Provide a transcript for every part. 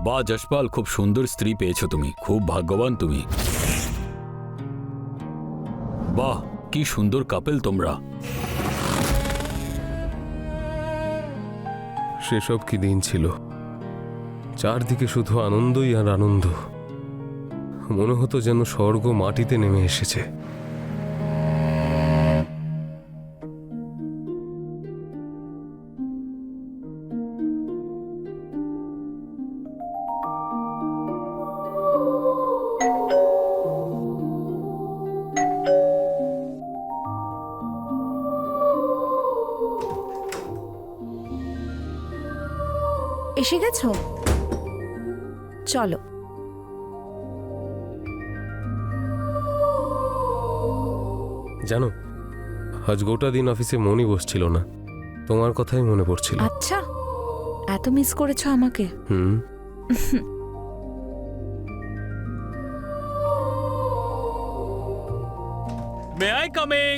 বাহ যশপাল, খুব সুন্দর স্ত্রী পেয়েছো তুমি, খুব ভাগ্যবান তুমি। বাহ, কি সুন্দর কাপল তোমরা। সেসব কি দিন ছিল, চারদিকে শুধু আনন্দই আর আনন্দ। মনে হতো যেন স্বর্গ মাটিতে নেমে এসেছে। এসে গেছো? চলো। জানো, আজ গোটা দিন অফিসে মনই বসছিল না, তোমার কথাই মনে পড়ছিল। আচ্ছা, এত মিস করেছো আমাকে? হুম। May I coming?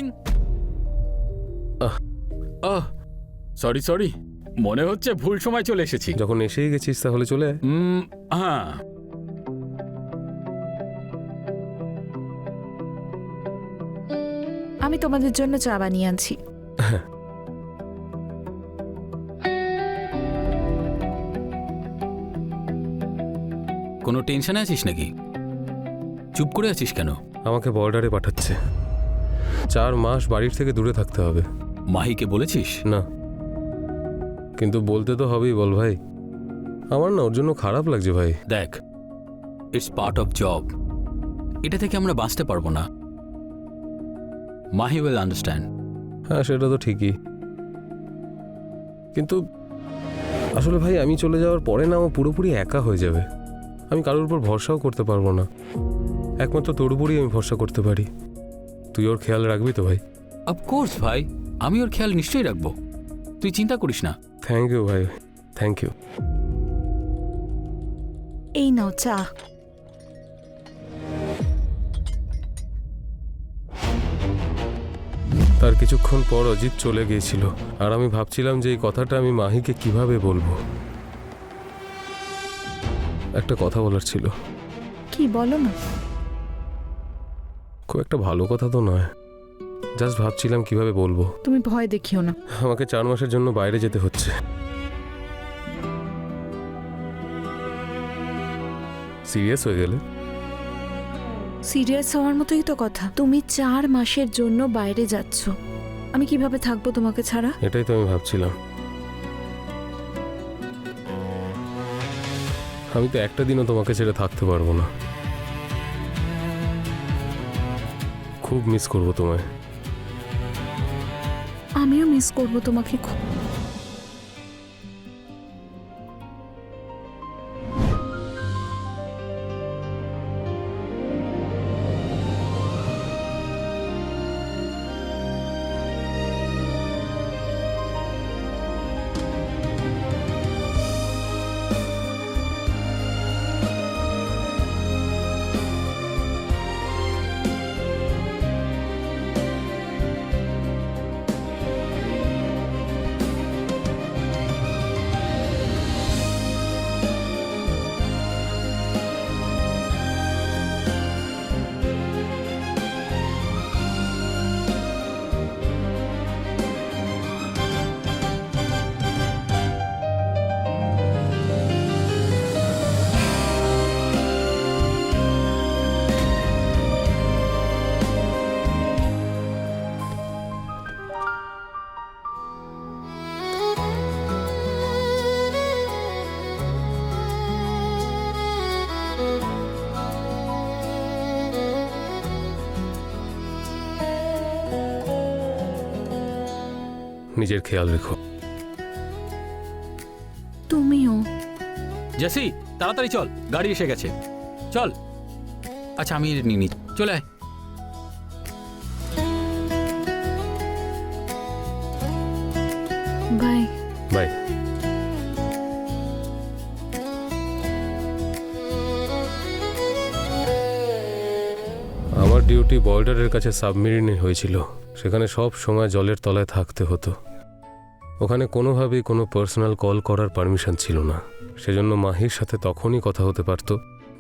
Sorry sorry, মনে হচ্ছে ভুল সময় চলে এসেছি। যখন এসেই গেছিস তাহলে চলে আয়। হ্যাঁ, আমি তোমাদের জন্য চা বানিয়ে আনছি। কোনো টেনশনে আছিস নাকি? চুপ করে আছিস কেন? আমাকে বর্ডারে পাঠাচ্ছে, 4 মাস বাড়ির থেকে দূরে থাকতে হবে। মাহিকে বলেছিস? না, কিন্তু বলতে তো হবেই, বল ভাই। আমার না ওর জন্য খারাপ লাগছে ভাই। দেখ, ইটস পার্ট অফ জব, এটা থেকে আমরা বাঁচতে পারবো না। Mahi will understand. হ্যাঁ, সেটা তো ঠিকই, কিন্তু আসলে ভাই আমি চলে যাওয়ার পরে না ও পুরোপুরি একা হয়ে যাবে। আমি কারোর উপর ভরসাও করতে পারবো না, একমাত্র তোর উপরই আমি ভরসা করতে পারি। তুই ওর খেয়াল রাখবি তো ভাই? অফকোর্স ভাই, আমি ওর খেয়াল নিশ্চয়ই রাখবো, তুই চিন্তা করিস না। থ্যাংক ইউ ভাই, থ্যাংক ইউ। এই নাও চা। তার কিছুক্ষণ পর অজিত চলে গিয়েছিল, আর আমি ভাবছিলাম যে এই কথাটা আমি মাহিকে কিভাবে বলবো। একটা কথা বলার ছিল। কি বলো না? খুব একটা ভালো কথা তো নয়, জাস্ট ভাবছিলাম কিভাবে বলবো। তুমি ভয় দেখিও না। আমাকে 4 মাসের জন্য বাইরে যেতে হচ্ছে। সিরিয়াস হয়ে গেলে? সিরিয়াস হওয়ার মতোই তো কথা। তুমি 4 মাসের জন্য বাইরে যাচ্ছ, আমি কিভাবে থাকবো তোমাকে ছাড়া? এটাই তো আমি ভাবছিলাম। আমি তো একটা দিনও তোমাকে ছেড়ে থাকতে পারবো না। খুব মিস করবো তোমায়। আমিও মিস করবো তোমাকে খুব। নিজের খেয়াল রেখো। তুমিও। জেসি, তাড়াতাড়ি চল, গাড়ি এসে গেছে, চল। আচ্ছা, আমি নিয়ে নি, চলে আয়। Bye bye. আমার ডিউটি বর্ডারের কাছে সাবমেরিনে হয়েছিল, সেখানে সব সময় জলের তলায় থাকতে হতো। ওখানে কোনোভাবেই কোনো পার্সোনাল কল করার পারমিশন ছিল না। সেজন্য মাহির সাথে তখনই কথা হতে পারতো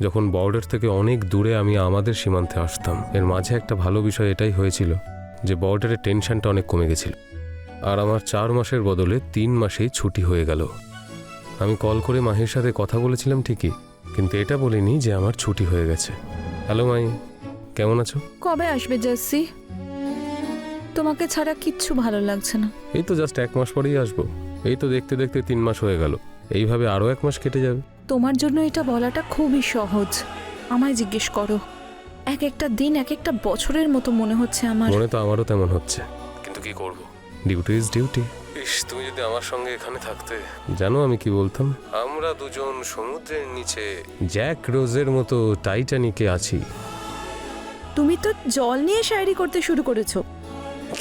যখন বর্ডার থেকে অনেক দূরে আমি আমাদের সীমান্তে আসতাম। এর মাঝে একটা ভালো বিষয় এটাই হয়েছিল যে বর্ডারের টেনশনটা অনেক কমে গেছিল, আর আমার 4 মাসের বদলে 3 মাসেই ছুটি হয়ে গেল। আমি কল করে মাহির সাথে কথা বলেছিলাম ঠিকই, কিন্তু এটা বলিনি যে আমার ছুটি হয়ে গেছে। হ্যালো মাহি, কেমন আছো? কবে আসবে জেসি? তোমাকে ছাড়া কিচ্ছু ভালো লাগছে না। এই তো জাস্ট 1 মাস পরেই আসবো। এই তো দেখতে দেখতে 3 মাস হয়ে গেল, এইভাবে আরও 1 মাস কেটে যাবে। তোমার জন্য এটা বলাটা খুবই সহজ। আমায় জিজ্ঞেস করো, এক একটা দিন এক একটা বছরের মতো মনে হচ্ছে আমার। মনে তো আমারও তেমন হচ্ছে, কিন্তু কি করব, ডিউটি ইজ ডিউটি। ইস, তুমি যদি আমার সঙ্গে এখানে থাকতে। জানো আমি কি বলতাম? আমরা দুজন সমুদ্রের নিচে জ্যাক রোজের মতো টাইটানিকে আছি। তুমি তো জল নিয়ে শায়রি করতে শুরু করেছো।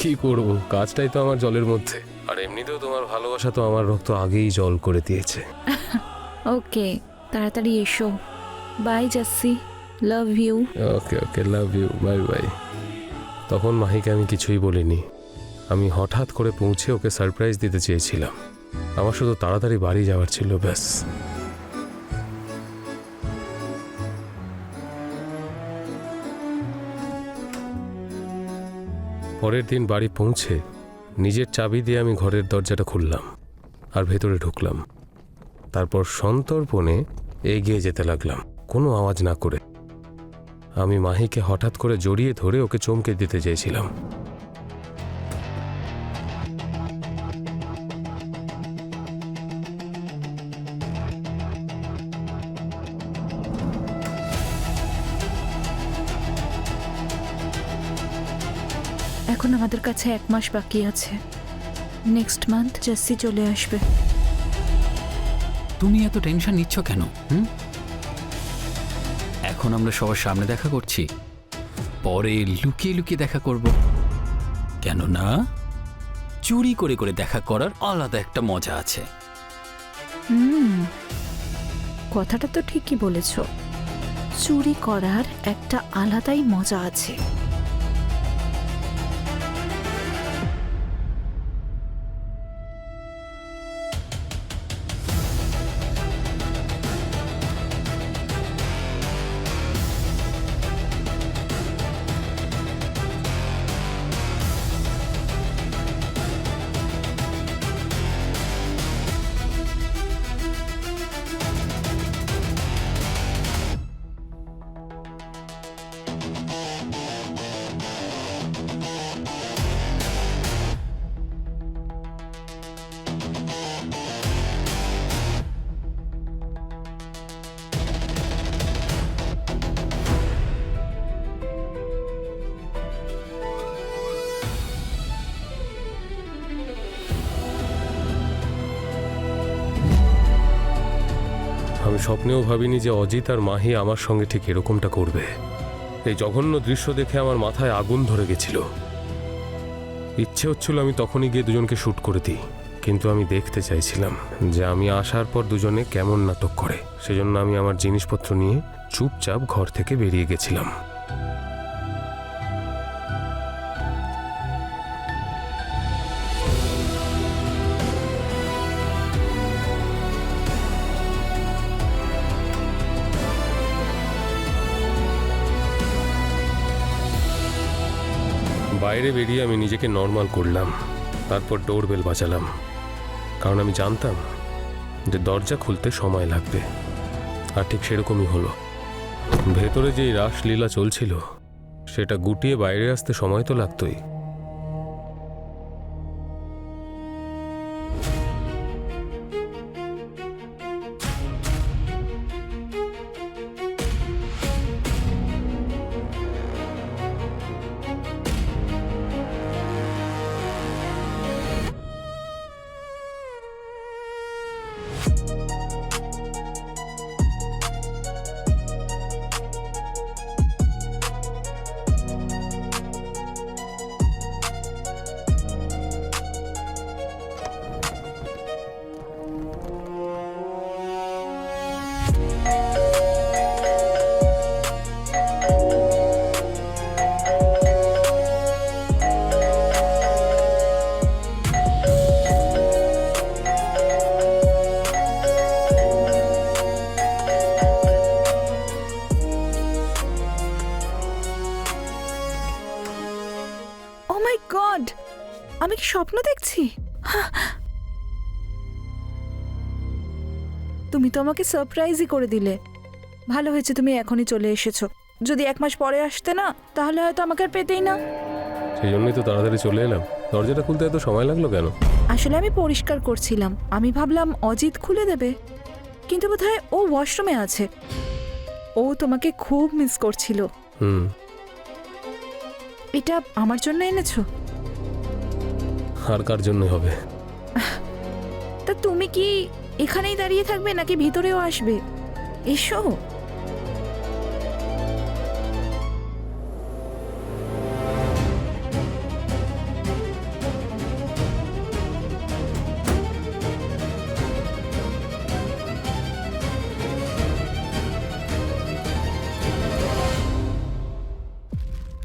কি করব, কাজটাই তো আমার জলের মধ্যে। আর এমনিতেও তোমার ভালোবাসা তো আমার রক্ত আগেই জল করে দিয়েছে। ওকে, তাড়াতাড়ি এসো। Bye Jessie, love you. Okay okay, love you, bye bye. তখন মাহিকে আমি কিছুই বলিনি। আমি হঠাৎ করে পৌঁছে ওকে সারপ্রাইজ দিতে চেয়েছিলাম। আমার শুধু তাড়াতাড়ি বাড়ি যাওয়ার ছিল, ব্যাস। পরের দিন বাড়ি পৌঁছে নিজের চাবি দিয়ে আমি ঘরের দরজাটা খুললাম আর ভেতরে ঢুকলাম। তারপর সন্তর্পণে এগিয়ে যেতে লাগলাম, কোনো আওয়াজ না করে। আমি মাহিকে হঠাৎ করে জড়িয়ে ধরে ওকে চমকে দিতে চেয়েছিলাম। এখন আমাদের কাছে 1 মাস বাকি আছে। নেক্সট মান্থ জেসি চলে আসবে। তুমি এত টেনশন নিচ্ছ কেন? এখন আমরা সবার সামনে দেখা করছি, পরে লুকিয়ে লুকিয়ে দেখা করব। কেন না? চুরি করে করে দেখা করার আলাদা একটা মজা আছে। কথাটা তো ঠিকই বলেছ, চুরি করার একটা আলাদাই মজা আছে। আমি স্বপ্নেও ভাবিনি যে অজিত আর মাহি আমার সঙ্গে ঠিক এরকমটা করবে। এই জঘন্য দৃশ্য দেখে আমার মাথায় আগুন ধরে গেছিল। ইচ্ছে হচ্ছিল আমি তখনই গিয়ে দুজনকে শ্যুট করে দিই, কিন্তু আমি দেখতে চাইছিলাম যে আমি আসার পর দুজনে কেমন নাটক করে। সেজন্য আমি আমার জিনিসপত্র নিয়ে চুপচাপ ঘর থেকে বেরিয়ে গেছিলাম। বাইরে বেরিয়ে আমি নিজেকে নর্মাল করলাম, তারপর ডোরবেল বাজালাম, কারণ আমি জানতাম যে দরজা খুলতে সময় লাগবে। আর ঠিক সেরকমই হলো। ভেতরে যেই রাসলীলা চলছিল সেটা গুটিয়ে বাইরে আসতে সময় তো লাগতোই। কি স্বপ্ন দেখছি? তুমি তো আমাকে সারপ্রাইজই করে দিলে। ভালো হয়েছে তুমি এখনই চলে এসেছো। যদি 1 মাস পরে আসতে না, তাহলে হয়তো আমাকে আর পেতেই না। সেই জন্যই তো তাড়াতাড়ি চলে এলাম। দরজাটা খুলতে এত সময় লাগলো কেন? আসলে আমি পরিষ্কার করছিলাম, আমি ভাবলাম অজিত খুলে দেবে, কিন্তু বোধহয় ও ওয়াশরুমে আছে। ও তোমাকে খুব মিস করছিল। হুম। এটা আমার জন্য এনেছো? আর কার জন্য হবে? তা তুমি কি এখানেই দাঁড়িয়ে থাকবে নাকি ভিতরেও আসবে? এসো।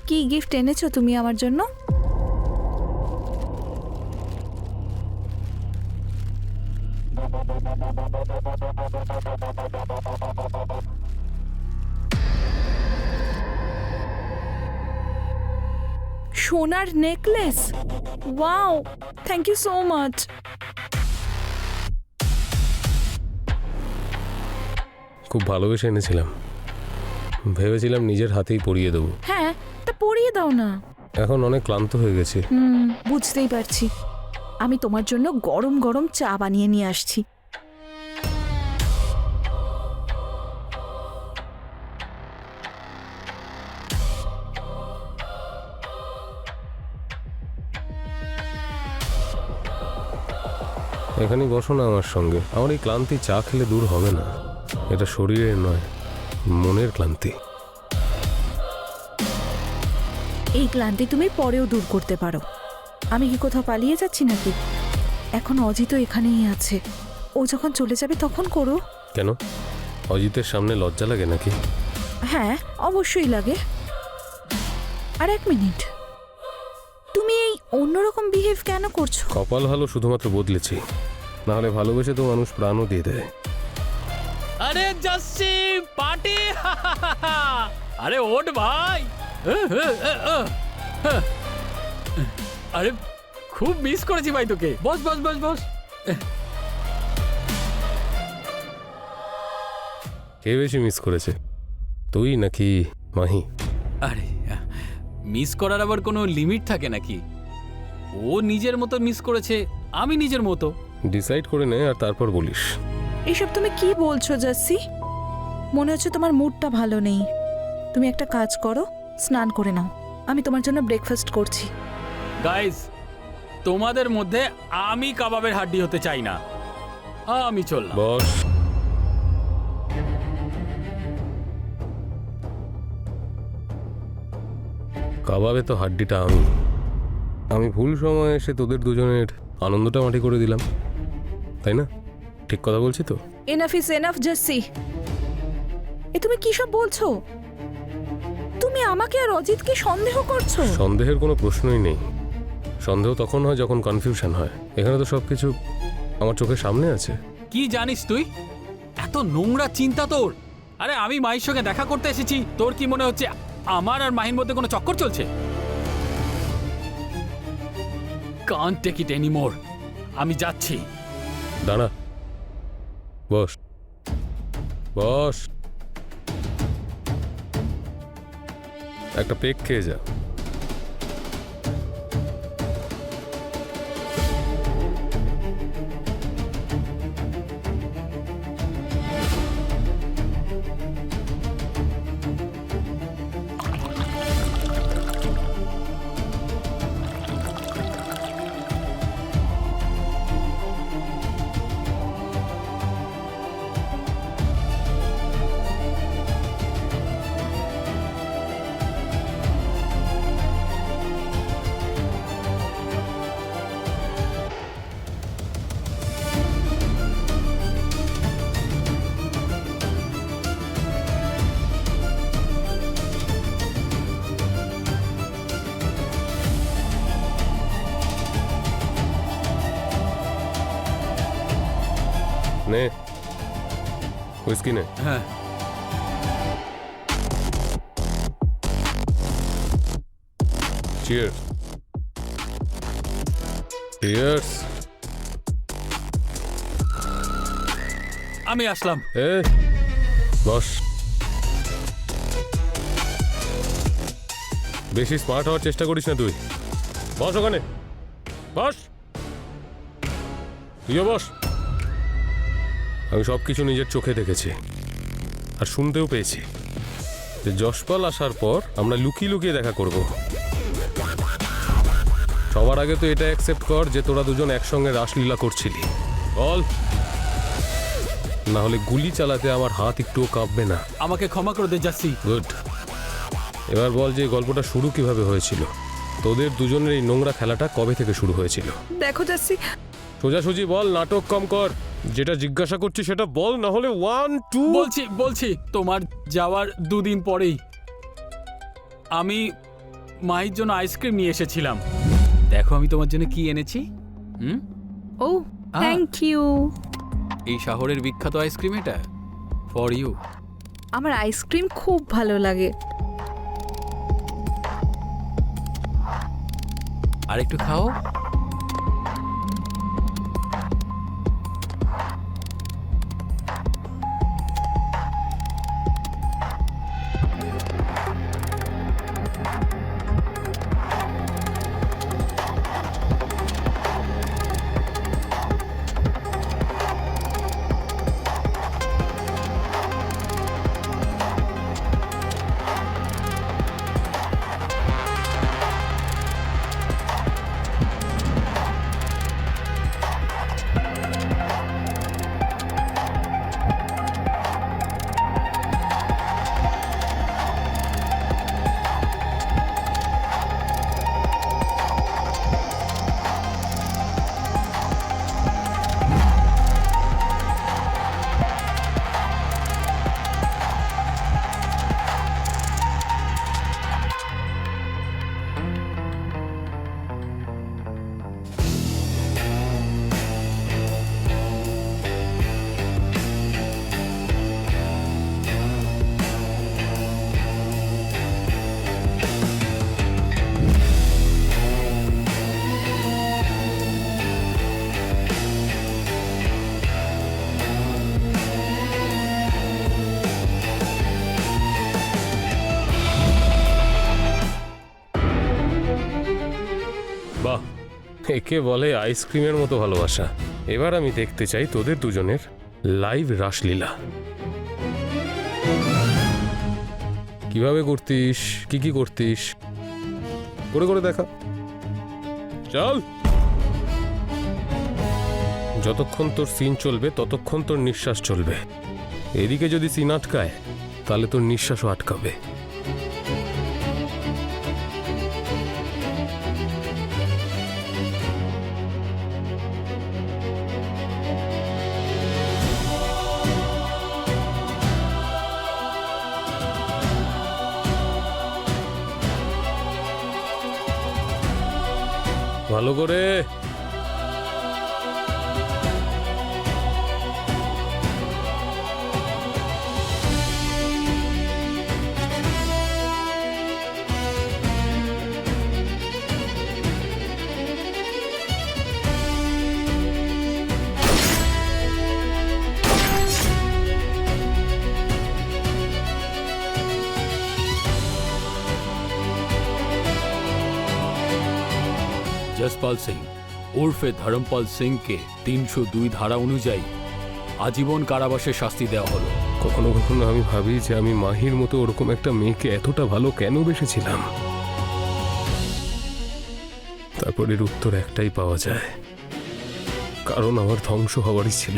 কি গিফট এনেছো তুমি আমার জন্য? সোনার necklace. Wow, thank you so much. খুব ভালোবেসে এনেছিলাম। ভেবেছিলাম নিজের হাতেই পরিয়ে দেবো। হ্যাঁ, তা পরিয়ে দাও না। এখন অনেক ক্লান্ত হয়ে গেছি। বুঝতেই পারছি। আমি তোমার জন্য গরম গরম চা বানিয়ে নিয়ে আসছি। এখানেই বসো না আমার সঙ্গে। আমার এই ক্লান্তি চা খেলে দূর হবে না। এটা শরীরের নয়, মনের ক্লান্তি। এই ক্লান্তি তুমি পরেও দূর করতে পারো। আমি কি কোথাও পালিয়ে যাচ্ছি নাকি? এখন অজিত এখানেই আছে। ও যখন চলে যাবে তখন করো। কেন? অজিতের সামনে লজ্জা লাগে নাকি? হ্যাঁ, অবশ্যই লাগে। আর 1 মিনিট, তুমি এই অন্যরকম বিহেভ কেন করছো? কপাল ভালো শুধুমাত্র বদলেছি, নাহলে ভালোবেসে তো মানুষ প্রাণও দিয়ে দেয়। আরে যাচ্ছি পার্টি। আরে ওঠ ভাই। আরে খুব মিস করেছি ভাই তোকে। বস বস বস বস। কে বেশি মিস করেছে, তুই নাকি মাহি? আরে মিস করার আবার কোনো লিমিট থাকে নাকি? ও নিজের মতো মিস করেছে, আমি নিজের মতো। ডিসাইড করে নে আর তারপর বলিস। এসব তুমি কি বলছো জাসি? মনে হচ্ছে তোমার মুডটা ভালো নেই। তুমি একটা কাজ করো, স্নান করে নাও। আমি তোমার জন্য ব্রেকফাস্ট করছি। গাইস, তোমাদের মধ্যে আমি কাবাবের হাড্ডি হতে চাই না। আমি চললাম। বস। কাবাবে তো হাড্ডিটা আমি ভুল সময়ে এসে তোদের দুজনের আনন্দটা মাটি করে দিলাম, তাই না? ঠিক কথা বলছি তো? এনাফ ইজ এনাফ জাসি। এ তুমি কি সব বলছো? তুমি আমাকে আর অজিতকে সন্দেহ করছো? সন্দেহের কোনো প্রশ্নই নেই। সন্দেহ তখন হয় যখন কনফিউশন হয়। এখানে তো সবকিছু আমার চোখের সামনে আছে। কি জানিস তুই? এত নোংরা চিন্তা তোর। আরে আমি মাহির সঙ্গে দেখা করতে এসেছি, তোর কি মনে হচ্ছে আমার আর মাহির মধ্যে কোনো চক্কর চলছে? Can't take it anymore. আমি যাচ্ছি। দাঁড়া, বস বস, একটা পেক খেয়ে যা। নে হুইস্কি নে। হ্যাঁ, চিয়ার্স। চিয়ার্স। আমি আসলাম। এ বস। বেশি স্মার্ট হওয়ার চেষ্টা করিস না তুই। বস ওখানে, বস। তুইও বস। আমি সব কিছু নিজের চোখে দেখেছি আর শুনতেও পেয়েছি যে যশপাল আসার পর আমরা লুকিয়ে লুকিয়ে দেখা করব। সবার আগে তো এটা অ্যাকসেপ্ট কর যে তোরা দুজন একসঙ্গে রাসলীলা করছিলি। বল, না হলে গুলি চালাতে আমার হাত একটুও কাঁপবে না। আমাকে ক্ষমা করে দে জাসি। গুড। এবার বল যে গল্পটা শুরু কিভাবে হয়েছিল, তোদের দুজনের এই নোংরা খেলাটা কবে থেকে শুরু হয়েছিল? দেখো যাচ্ছি, সোজাসুজি বল, নাটক কম কর। যেটা জিজ্ঞাসা করছি সেটা বল, না হলে 1 2। বলছি তোমার যাওয়ার 2 দিন পরেই আমি মাহির জন্য আইসক্রিম নিয়ে এসেছিলাম। দেখো আমি তোমার জন্য কি এনেছি। ও থ্যাংক ইউ। এই শহরের বিখ্যাত আইসক্রিম, এটা ফর ইউ। আমার আইসক্রিম খুব ভালো লাগে। আর একটু খাও। বাহ, একে বলে আইসক্রিমের মতো ভালোবাসা। এবার আমি দেখতে চাই তোদের দুজনের লাইভ রাসলীলা। কিভাবে করতিস, কি কি করতিস, করে করে দেখা। চল। যতক্ষণ তোর সিন চলবে ততক্ষণ তোর নিঃশ্বাস চলবে। এদিকে যদি সিন আটকায় তাহলে তোর নিঃশ্বাসও আটকাবে। ভালো করে। যশপাল সিং উর্ফে ধরমপাল সিংকে 302 ধারা অনুযায়ী আজীবন কারাবাসের শাস্তি দেওয়া হলো। কখনো কখনো আমি ভাবি যে আমি মাহির মতো ওরকম একটা মেয়েকে এতটা ভালো কেন বেসেছিলাম। তারপরের উত্তর একটাই পাওয়া যায়, কারণ আমার ধ্বংস হওয়ারই ছিল।